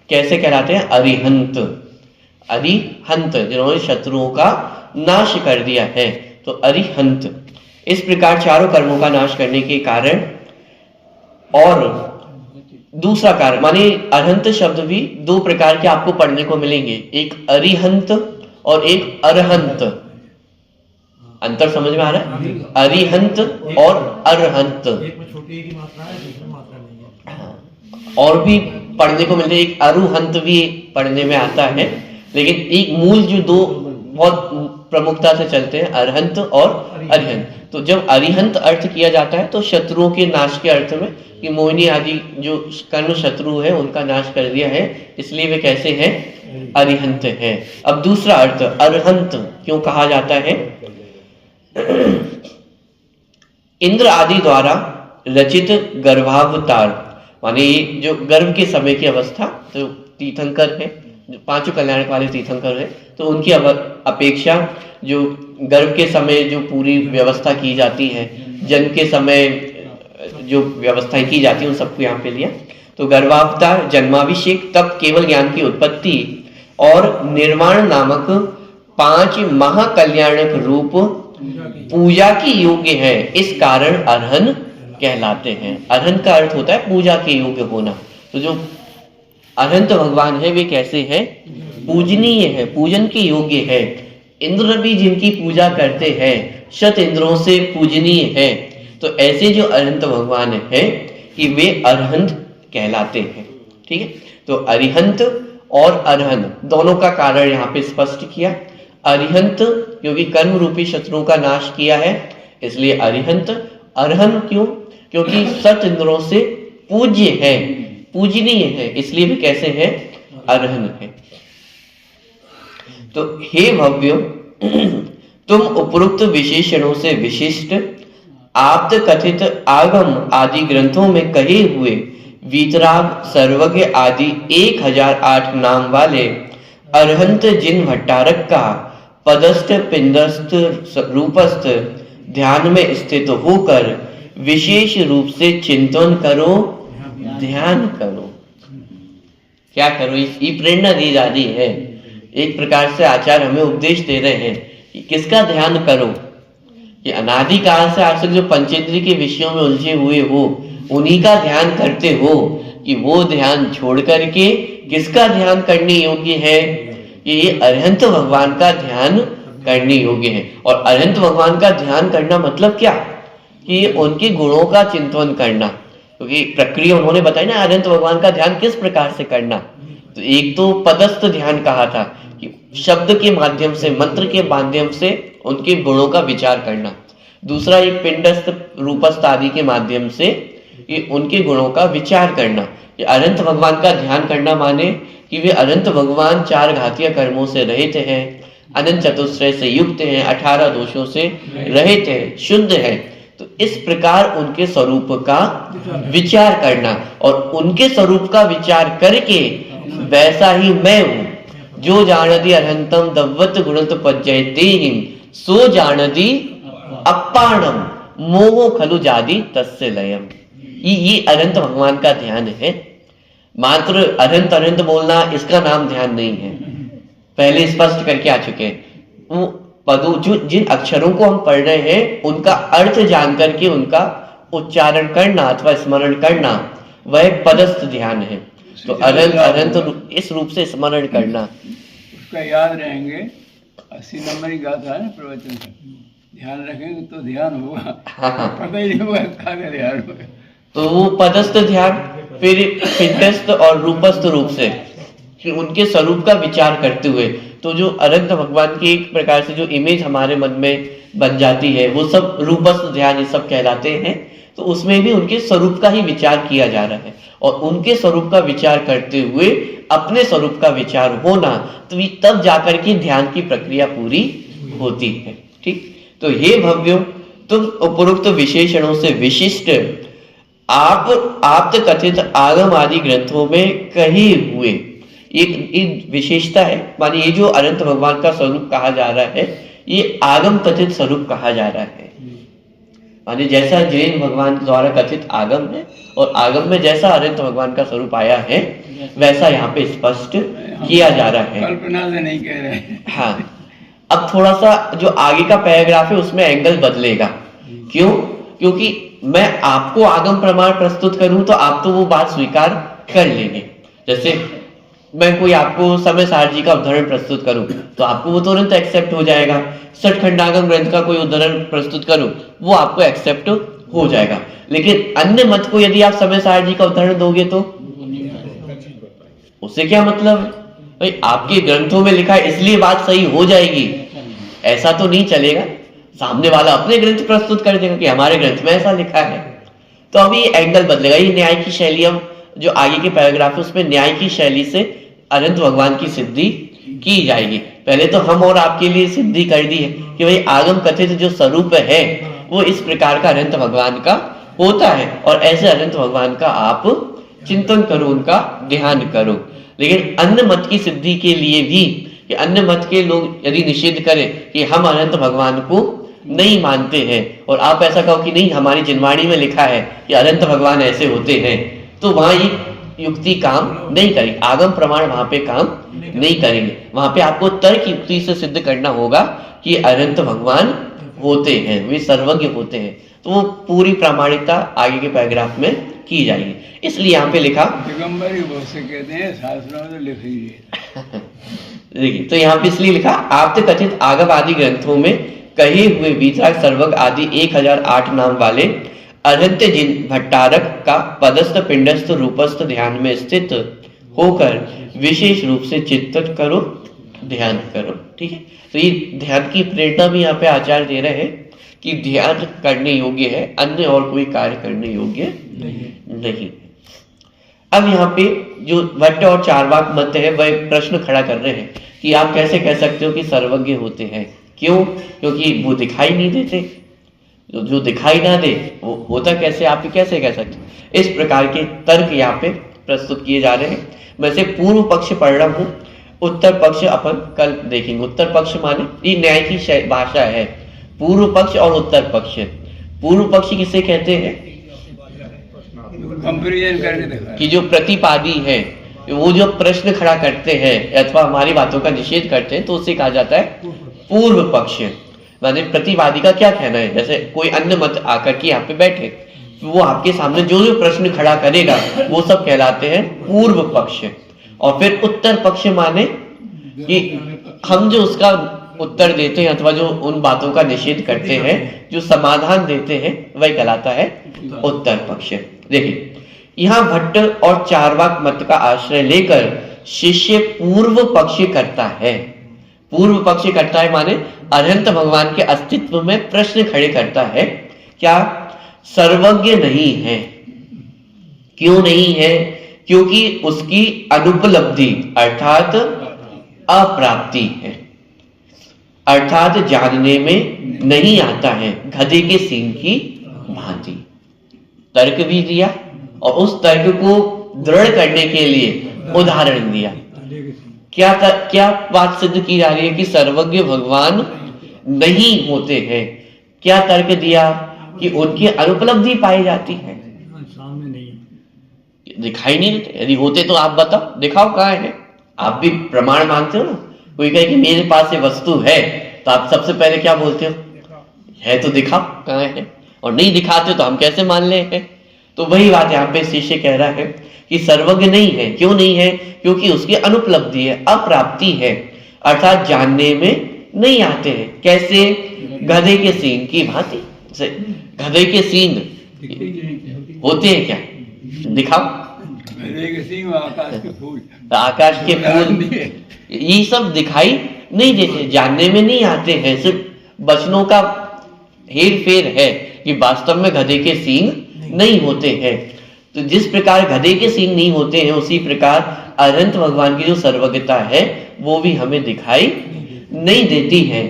कैसे कहलाते हैं? अरिहंत। अरिहंत, जिन्होंने शत्रुओं का नाश कर दिया है, तो अरिहंत। इस प्रकार चारों कर्मों का नाश करने के कारण, और दूसरा कारण माने अरहंत शब्द भी 2 प्रकार के आपको पढ़ने को मिलेंगे, एक अरिहंत और एक अरहंत। अंतर समझ में आ रहा है? अरिहंत और अरहंत, एक में छोटी की मात्रा है, दूसरे में मात्रा नहीं है। और भी पढ़ने को मिलते हैं, एक अरुहंत भी पढ़ने में आता है। लेकिन एक मूल जो 2 बहुत प्रमुखता से चलते हैं, अरहंत और अरिहंत। तो जब अरिहंत अर्थ किया जाता है तो शत्रुओं के नाश के अर्थ में, कि मोहिनी आदि जो कर्म शत्रु है उनका नाश कर दिया है, इसलिए वे कैसे हैं? अरिहंत हैं। अब दूसरा अर्थ अरहंत क्यों कहा जाता है? इंद्र आदि द्वारा रचित गर्भावतार, माने जो गर्भ के समय की अवस्था, तो तीर्थंकर है, 5 कल्याणक वाले तीर्थंकर है, तो उनकी अपेक्षा जो गर्भ के समय जो पूरी व्यवस्था की जाती है, जन्म के समय जो व्यवस्थाएं की जाती है, उन सबको यहाँ पे लिया। तो गर्भावतार, जन्माभिषेक, तप, केवल ज्ञान की उत्पत्ति और निर्वाण नामक 5 महाकल्याणक रूप पूजा की योग्य है। इस कारण अरहन कहलाते हैं। अरहन का अर्थ होता है पूजा के योग्य होना। तो जो अनंत भगवान है वे कैसे है? पूजनीय है, पूजन के योग्य है। इंद्र भी जिनकी पूजा करते हैं शत इंद्रों से पूजनीय है। तो ऐसे जो अरिहंत भगवान है कि वे अरहंत कहलाते हैं। ठीक है, तो अरिहंत और अरहन दोनों का कारण यहाँ पे स्पष्ट किया। अरिहंत क्योंकि कर्म रूपी शत्रुओं का नाश किया है इसलिए अरिहंत। अरहन क्यों? क्योंकि सत इंद्रों से पूज्य है, पूजनीय है, इसलिए भी कैसे है? अरहन है। तो हे भव्यो, तुम उपरोक्त विशेषणों से विशिष्ट आप्त कथित आगम आदि ग्रंथों में कहे हुए वीतराग, सर्वज्ञ आदि 1008 नाम वाले अरहंत जिन भट्टारक का पदस्थ पिंडस्थ रूपस्थ ध्यान में स्थित होकर विशेष रूप से चिंतन करो, ध्यान करो। क्या करो? ये प्रेरणा दी जा रही है। एक प्रकार से आचार्य हमें उपदेश दे रहे हैं कि किसका ध्यान करो। कि अनादिकाल से आज तक जो पंचेंद्रिय के विषयों में उलझे हुए हो उन्हीं का ध्यान करते हो कि वो ध्यान छोड़ करके किसका ध्यान करने योग्य है? ये अरहंत भगवान का ध्यान करने योग्य है। और अरहंत भगवान का ध्यान करना मतलब क्या? कि उनके गुणों का चिंतन करना। क्योंकि प्रक्रिया उन्होंने बताई ना अरहंत भगवान का ध्यान किस प्रकार से करना। तो एक तो पदस्थ ध्यान कहा था कि शब्द के माध्यम से, मंत्र के माध्यम से उनके गुणों का विचार करना। दूसरा एक पिंडस्थ रूपस्थ आदि के माध्यम से ये उनके गुणों का विचार करना। ये अनंत भगवान का ध्यान करना माने कि वे अनंत भगवान 4 घातीय कर्मों से रहित हैं, अनंत चतुश्रय से युक्त हैं, 18 दोषों से रहित हैं, शुद्ध हैं। तो इस प्रकार उनके स्वरूप का विचार करना और उनके स्वरूप का विचार करके वैसा ही मैं हूं जो जानदी अरहंतम दव्वत गुणत पज्जयते सो जानदी अपाणम मोहो खलु जादी तस्य लयम। ये अनंत भगवान का ध्यान है। मात्र अनंत अनंत बोलना इसका नाम ध्यान नहीं है, पहले स्पष्ट करके आ चुके हैं। वो पदों जो जिन अक्षरों को हम पढ़ रहे हैं उनका अर्थ जान करके उनका उच्चारण करना अथवा स्मरण करना वह पदस्थ ध्यान है। तो अनंत अनंत इस रूप से स्मरण करना, उसका याद रहेंगे। 80 नंबर की गाथा है ना प्रवचन का, ध्यान रखेंगे तो ध्यान होगा। पता ही नहीं होगा कहाँ ध्यान होगा। तो वो पदस्थ ध्यान, फिर पिंडस्थ और रूपस्थ रूप से फिर उनके स्वरूप का विचार करते हुए, तो जो अनंत भगवान की एक प्रकार से जो इमेज हमारे मन में बन जाती है वो सब रूपस्थ ध्यान ये सब कहलाते हैं। तो उसमें भी उनके स्वरूप का ही विचार किया जा रहा है और उनके स्वरूप का विचार करते हुए अपने स्वरूप का विचार होना, तो तब जाकर के ध्यान की प्रक्रिया पूरी होती है। ठीक, तो हे भव्यों, तुम उपरोक्त विशेषणों से विशिष्ट आप कथित आगम आदि ग्रंथों में कहे हुए एक विशेषता है। माने ये जो अनंत भगवान का स्वरूप कहा जा रहा है ये आगम कथित स्वरूप कहा जा रहा है। माने जैसा जैन भगवान द्वारा कथित आगम है और आगम में जैसा अनंत भगवान का स्वरूप आया है वैसा यहाँ पे स्पष्ट किया जा रहा है। कल्पना से नहीं कह रहे। हाँ, अब थोड़ा सा जो आगे का पैराग्राफ है उसमें एंगल बदलेगा। क्यों? क्योंकि मैं आपको आगम प्रमाण प्रस्तुत करूं तो आप तो वो बात स्वीकार कर लेंगे। जैसे मैं कोई आपको समय सारजी का उदाहरण प्रस्तुत करूं तो आपको वो तुरंत एक्सेप्ट हो जाएगा। सठखंडागम ग्रंथ का कोई उदाहरण प्रस्तुत करूं वो आपको एक्सेप्ट हो जाएगा। लेकिन अन्य मत को यदि आप समय सारजी का उदाहरण दोगे तो उससे क्या मतलब? भाई आपके ग्रंथों में लिखा है इसलिए बात सही हो जाएगी, ऐसा तो नहीं चलेगा। सामने वाला अपने ग्रंथ प्रस्तुत कर देगा कि हमारे ग्रंथ में ऐसा लिखा है। तो अभी एंगल बदलेगा। ये न्याय की शैली, हम जो आगे के पैराग्राफ है उसमें न्याय की शैली से अनंत भगवान की सिद्धि की जाएगी। पहले तो हम और आपके लिए सिद्धि कर दी है कि भाई आगम कथित जो स्वरूप है वो इस प्रकार का अनंत भगवान का होता है और ऐसे अनंत भगवान का आप चिंतन करो, उनका ध्यान करो। लेकिन अन्य मत की सिद्धि के लिए भी कि अन्य मत के लोग यदि निषेध करें कि हम अनंत भगवान को नहीं मानते हैं और आप ऐसा कहो कि नहीं हमारी जिनवाणी में लिखा है कि अनंत भगवान ऐसे होते हैं, तो वहां ये युक्ति काम नहीं करेगी। आगम प्रमाण वहां पे काम नहीं करेंगे। वहां पे आपको तर्क युक्ति से सिद्ध करना होगा कि अनंत भगवान होते हैं, वे सर्वज्ञ होते हैं। तो वो पूरी प्रामाणिकता आगे के पैराग्राफ में की जाएगी। इसलिए यहाँ पे लिखा दिगंबर ही बहुत से कहते हैं, शास्त्रों में तो लिख ही देखिए, तो यहाँ पे इसलिए लिखा आप कथित आगम आदि ग्रंथों में कहे हुए वीतराग सर्वग आदि 1008 नाम वाले अनंत जिन भट्टारक का पदस्थ पिंडस्थ रूपस्थ ध्यान में स्थित होकर विशेष रूप से चिंतन करो, ध्यान करो। ठीक है, तो ये ध्यान की प्रेरणा भी यहाँ पे आचार्य दे रहे हैं कि ध्यान करने योग्य है, अन्य और कोई कार्य करने योग्य नहीं। अब यहाँ पे जो भट्ट और चार्वाक मत है वह एक प्रश्न खड़ा कर रहे हैं कि आप कैसे कह सकते हो कि सर्वज्ञ होते हैं? क्यों? क्योंकि वो दिखाई नहीं देते, जो दिखाई ना दे वो होता कैसे, आप कैसे कह सकते हो? इस प्रकार के तर्क यहाँ पे प्रस्तुत किए जा रहे हैं। मैं से पूर्व पक्ष पढ़ रहा हूँ, उत्तर पक्ष अपन कल देखेंगे। उत्तर पक्ष माने ये न्याय की भाषा है, पूर्व पक्ष और उत्तर पक्ष। पूर्व पक्ष किसे कहते हैं? कंपैरिजन करके देखा कि जो प्रतिपादी है, वो जो प्रश्न खड़ा करते हैं अथवा हमारी बातों का निषेध करते हैं, तो उससे कहा जाता है पूर्व पक्ष। माने प्रतिवादी का क्या कहना है, जैसे कोई अन्य मत आकर के यहाँ पे बैठे, वो आपके सामने जो जो प्रश्न खड़ा करेगा वो सब कहलाते हैं पूर्व पक्ष। और फिर उत्तर पक्ष माने कि हम जो उसका उत्तर देते हैं अथवा जो उन बातों का निषेध करते हैं, जो समाधान देते हैं, वही कहलाता है उत्तर पक्ष। देखिए, यहाँ भट्ट और चार्वाक मत का आश्रय लेकर शिष्य पूर्व पक्ष करता है। पूर्व पक्ष करता है माने अनंत भगवान के अस्तित्व में प्रश्न खड़े करता है। क्या सर्वज्ञ नहीं है? क्यों नहीं है? क्योंकि उसकी अनुपलब्धि अर्थात अप्राप्ति है, अर्थात जानने में नहीं आता है, गधे के सींग की भांति। तर्क भी दिया और उस तर्क को दृढ़ करने के लिए उदाहरण दिया। क्या बात सिद्ध की जा रही है कि सर्वज्ञ भगवान नहीं होते हैं? क्या तर्क दिया कि उनकी अनुपलब्धि पाई जाती है, सामने नहीं, दिखाई नहीं देते। यदि होते तो आप बताओ, दिखाओ कहाँ है? आप भी प्रमाण मांगते हो ना। कोई कहे कि मेरे पास ये वस्तु है, तो आप सबसे पहले क्या बोलते हो? है तो दिखाओ कहाँ है। और नहीं दिखाते तो हम कैसे मान ले हैं? तो वही बात यहाँ पे शिष्य कह रहा है कि सर्वज्ञ नहीं है। क्यों नहीं है? क्योंकि उसकी अनुपलब्धि है, अप्राप्ति है, अर्थात जानने में नहीं आते हैं। कैसे? गधे के सींग की भांति। गधे के सींग होते हैं क्या? दिखाओ। आकाश के फूल, आकाश के फूल ये सब दिखाई नहीं देते, जानने में नहीं आते हैं। सिर्फ वचनों का हेर फेर है कि वास्तव में गधे के सींग नहीं होते हैं। तो जिस प्रकार गधे के सींग नहीं होते हैं, उसी प्रकार अनंत भगवान की जो सर्वज्ञता है वो भी हमें दिखाई नहीं देती है।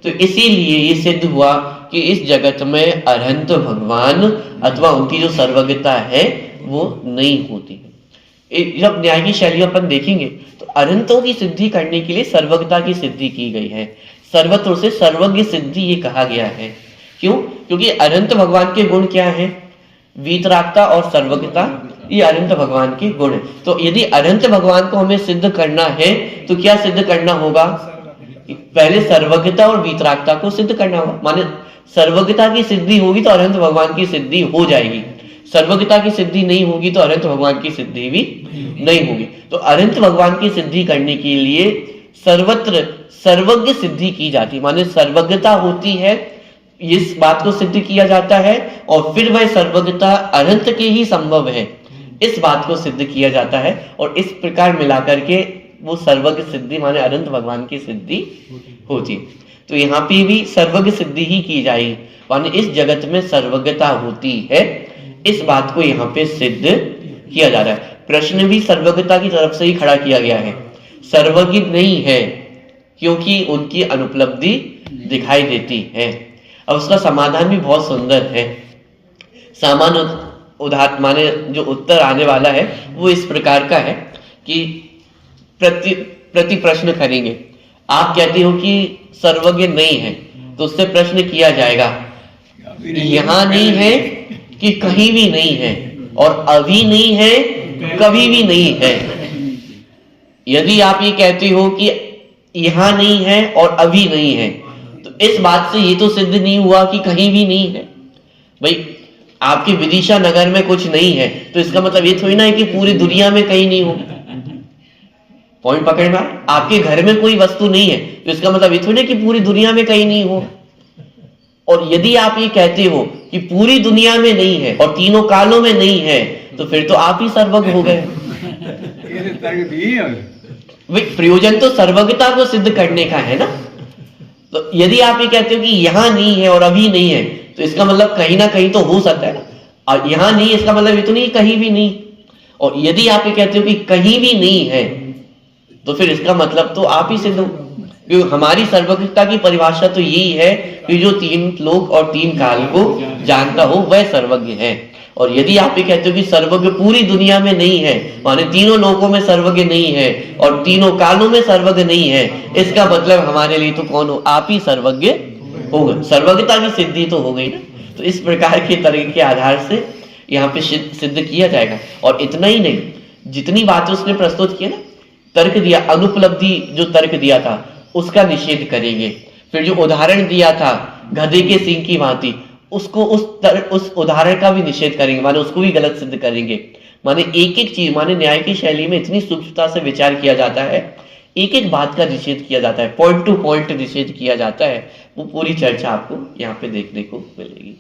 तो इसीलिए ये सिद्ध हुआ कि इस जगत में अनंत भगवान अथवा उनकी जो सर्वज्ञता है वो नहीं होती है। जब न्याय की शैली अपन देखेंगे तो अनंतों की सिद्धि करने के लिए सर्वज्ञता की सिद्धि की गई है। सर्वत्र से सर्वज्ञ सिद्धि ये कहा गया है। क्यों? क्योंकि अनंत भगवान के गुण क्या है? वीतरागता और सर्वज्ञता, ये अनंत भगवान के गुण है। तो यदि अनंत भगवान को हमें सिद्ध करना है तो क्या सिद्ध करना होगा? पहले सर्वज्ञता और वीतरागता को सिद्ध करना होगा। माने सर्वज्ञता की सिद्धि होगी तो अनंत भगवान की सिद्धि हो जाएगी, सर्वज्ञता की सिद्धि नहीं होगी तो अनंत भगवान की सिद्धि भी नहीं होगी। तो अनंत भगवान की सिद्धि करने के लिए सर्वत्र सर्वज्ञ सिद्धि की जाती है। माने सर्वज्ञता होती है, इस बात को सिद्ध किया जाता है, और फिर वह सर्वज्ञता अनंत के ही संभव है, इस बात को सिद्ध किया जाता है। और इस प्रकार मिलाकर के वो सर्वज्ञ सिद्धि माने अनंत भगवान की सिद्धि होती। तो यहाँ पे भी सर्वज्ञ सिद्धि ही की जाएगी, माने इस जगत में सर्वज्ञता होती है, इस बात को यहाँ पे सिद्ध किया जा रहा है। प्रश्न भी सर्वज्ञता की तरफ से ही खड़ा किया गया है। सर्वज्ञ नहीं है क्योंकि उनकी अनुपलब्धि दिखाई देती है। अब उसका समाधान भी बहुत सुंदर है। सामान्य उदाहरण माने जो उत्तर आने वाला है वो इस प्रकार का है कि प्रति प्रश्न करेंगे। आप कहते हो कि सर्वज्ञ नहीं है, तो उससे प्रश्न किया जाएगा यहाँ नहीं है कि कहीं भी नहीं है, और अभी नहीं है, कभी भी नहीं है। यदि आप ये कहते हो कि यहाँ नहीं है और अभी नहीं है, तो इस बात से ये तो सिद्ध नहीं हुआ कि कहीं भी नहीं है। भाई आपके विदिशा नगर में कुछ नहीं है तो इसका मतलब ये थोड़ी ना है कि पूरी दुनिया में कहीं नहीं हो। पॉइंट पकड़ में आया? आपके घर में कोई वस्तु नहीं है तो इसका मतलब ये थोड़ी कि पूरी दुनिया में कहीं नहीं हो। और यदि आप ये कहते हो कि पूरी दुनिया में नहीं है और तीनों कालों में नहीं है तो फिर तो आप ही सर्वज्ञ हो गए। ये तो तर्क भी है। प्रयोजन तो सर्वज्ञता को सिद्ध करने का है ना। तो यदि आप ये कहते हो कि यहां नहीं है और अभी नहीं है तो इसका मतलब कहीं ना कहीं तो हो सकता है ना। और यहां नहीं, इसका मतलब ये तो नहीं कहीं भी नहीं। और यदि आप ये कहते हो कि कहीं भी नहीं है तो फिर इसका मतलब तो आप ही सिद्ध हो। क्योंकि हमारी सर्वज्ञता की परिभाषा तो यही है कि जो तीन लोक और तीन काल को जानता हो वह सर्वज्ञ है। और यदि आप ये कहते हो कि सर्वज्ञ पूरी दुनिया में नहीं है, माने तीनों लोकों में सर्वज्ञ नहीं है और तीनों कालों में सर्वज्ञ नहीं है, इसका मतलब हमारे लिए तो कौन हो? आप ही सर्वज्ञ हो गए। सर्वज्ञता की सिद्धि तो हो गई ना। तो इस प्रकार के तर्क के आधार से यहाँ पे सिद्ध किया जाएगा। और इतना ही नहीं, जितनी बातें उसने प्रस्तुत किया ना, तर्क दिया, अनुपलब्धि जो तर्क दिया था उसका निषेध करेंगे। फिर जो उदाहरण दिया था गधे के सींग की भांति, उसको उस उदाहरण का भी निषेध करेंगे, माने उसको भी गलत सिद्ध करेंगे। माने एक एक चीज, माने न्याय की शैली में इतनी सूक्ष्मता से विचार किया जाता है, एक एक बात का निषेध किया जाता है, पॉइंट टू पॉइंट निषेध किया जाता है। वो पूरी चर्चा आपको यहाँ पे देखने को मिलेगी।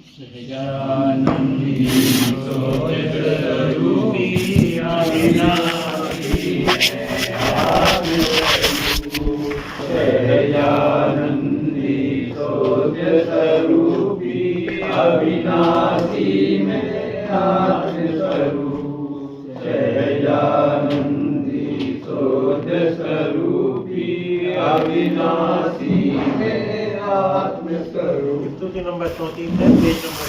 स्तुति नंबर 34 है, पेज नंबर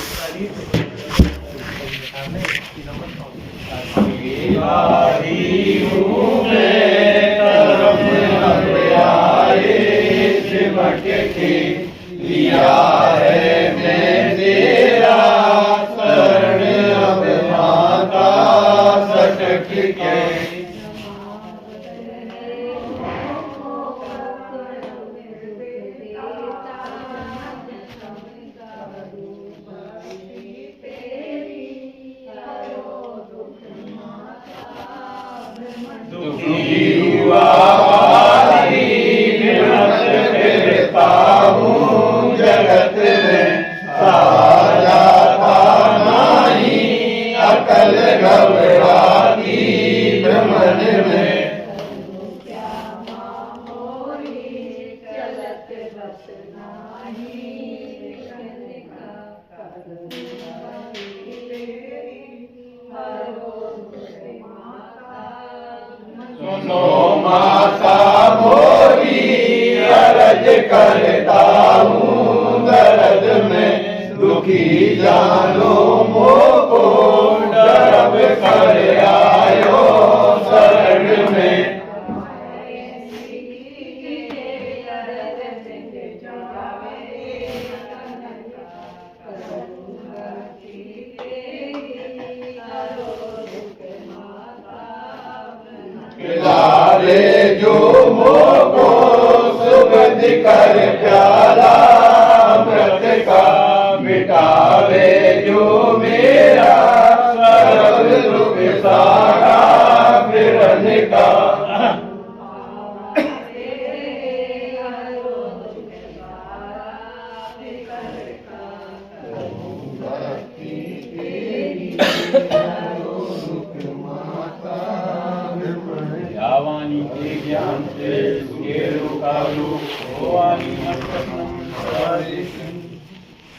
ज्ञान से